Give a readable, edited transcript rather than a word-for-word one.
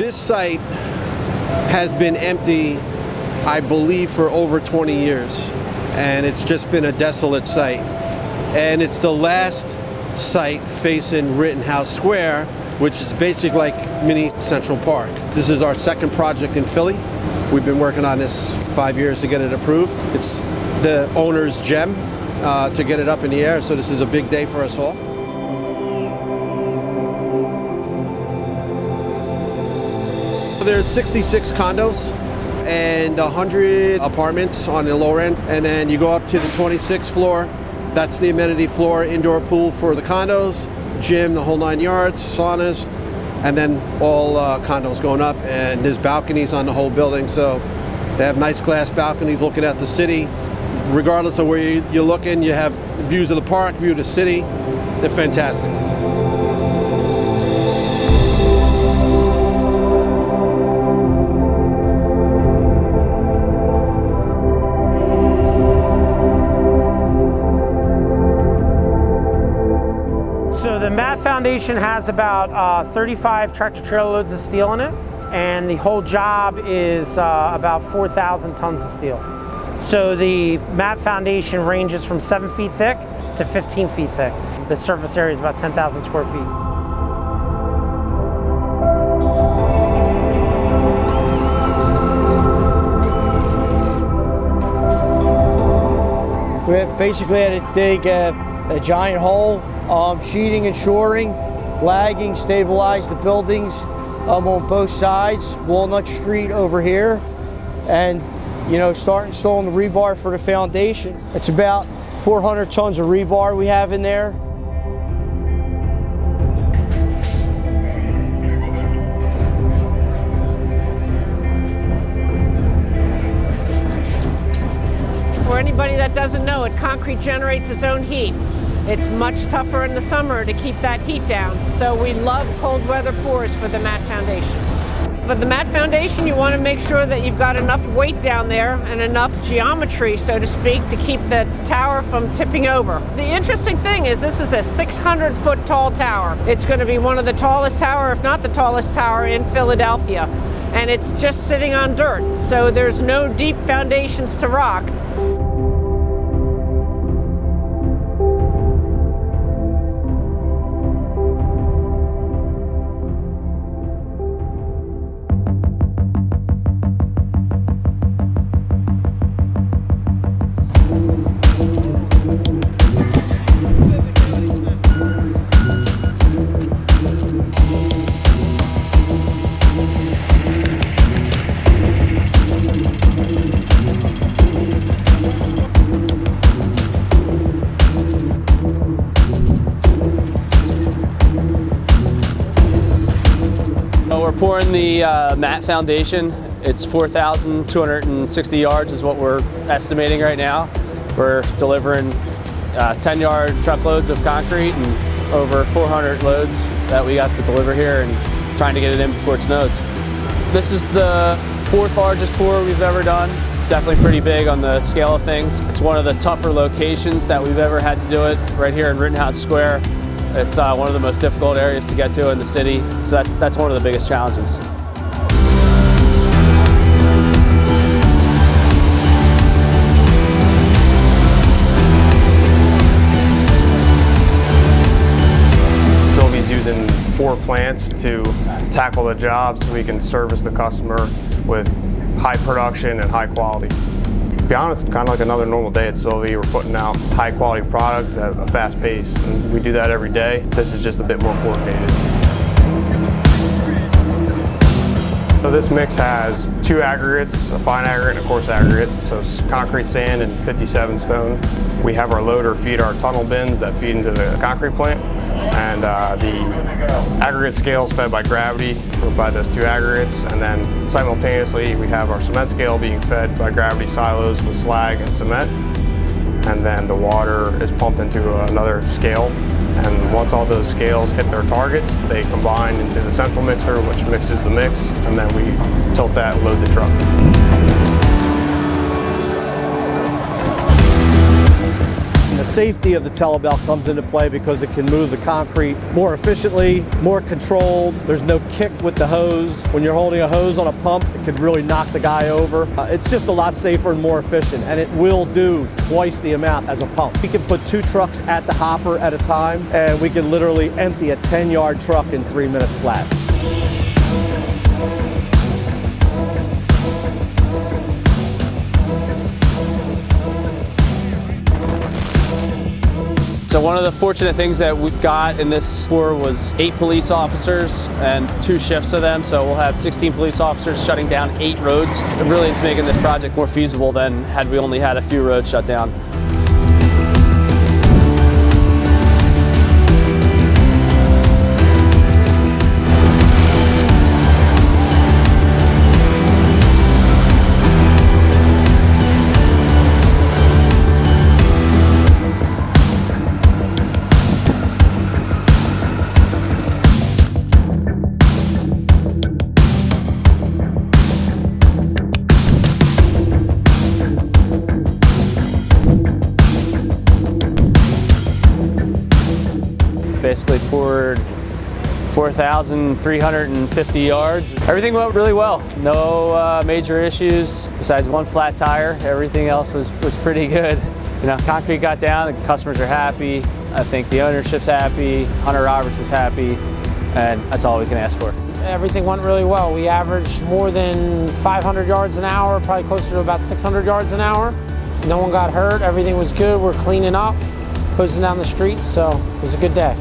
This site has been empty, I believe, for over 20 years, and it's just been a desolate site. And it's the last site facing Rittenhouse Square, which is basically like mini Central Park. This is our second project in Philly. We've been working on this 5 years to get it approved. It's the owner's gem to get it up in the air, so this is a big day for us all. There's 66 condos and 100 apartments on the lower end, and then you go up to the 26th floor. That's the amenity floor, indoor pool for the condos, gym, the whole 9 yards, saunas, and then all condos going up, and there's balconies on the whole building, so they have nice glass balconies looking at the city. Regardless of where you're looking, you have views of the park, view of the city. They're fantastic. So the mat foundation has about 35 tractor-trailer loads of steel in it, and the whole job is about 4,000 tons of steel. So the mat foundation ranges from 7 feet thick to 15 feet thick. The surface area is about 10,000 square feet. We basically had to dig a giant hole, sheeting and shoring, lagging, stabilize the buildings on both sides, Walnut Street over here, and start installing the rebar for the foundation. It's about 400 tons of rebar we have in there. For anybody that doesn't know it, concrete generates its own heat. It's much tougher in the summer to keep that heat down, so we love cold weather pours for the mat foundation. For the mat foundation, you want to make sure that you've got enough weight down there and enough geometry, so to speak, to keep the tower from tipping over. The interesting thing is this is a 600-foot tall tower. It's going to be one of the tallest tower, if not the tallest tower in Philadelphia. And it's just sitting on dirt, so there's no deep foundations to rock. We're pouring the mat foundation. It's 4,260 yards is what we're estimating right now. We're delivering 10-yard truckloads of concrete and over 400 loads that we got to deliver here and trying to get it in before it snows. This is the 4th largest pour we've ever done. Definitely pretty big on the scale of things. It's one of the tougher locations that we've ever had to do it, right here in Rittenhouse Square. It's one of the most difficult areas to get to in the city, so that's one of the biggest challenges. Silvi's using 4 plants to tackle the job so we can service the customer with high production and high quality. To be honest, kind of like another normal day at Silvi. We're putting out high quality products at a fast pace, and we do that every day. This is just a bit more coordinated. So this mix has 2 aggregates, a fine aggregate and a coarse aggregate. So it's concrete, sand, and 57 stone. We have our loader feed our tunnel bins that feed into the concrete plant, and the aggregate scale is fed by gravity by those 2 aggregates, and then simultaneously we have our cement scale being fed by gravity silos with slag and cement, and then the water is pumped into another scale, and once all those scales hit their targets, they combine into the central mixer, which mixes the mix, and then we tilt that and load the truck. The safety of the telebelt comes into play because it can move the concrete more efficiently, more controlled. There's no kick with the hose. When you're holding a hose on a pump, it could really knock the guy over. It's just a lot safer and more efficient, and it will do twice the amount as a pump. We can put 2 trucks at the hopper at a time, and we can literally empty a 10-yard truck in 3 minutes flat. So one of the fortunate things that we've got in this floor was 8 police officers and 2 shifts of them. So we'll have 16 police officers shutting down 8 roads. It really is making this project more feasible than had we only had a few roads shut down. Basically poured 4,350 yards. Everything went really well. No major issues besides 1 flat tire. Everything else was pretty good. You know, concrete got down, the customers are happy. I think the ownership's happy, Hunter Roberts is happy, and that's all we can ask for. Everything went really well. We averaged more than 500 yards an hour, probably closer to about 600 yards an hour. No one got hurt, everything was good. We're cleaning up, hosing down the streets, so it was a good day.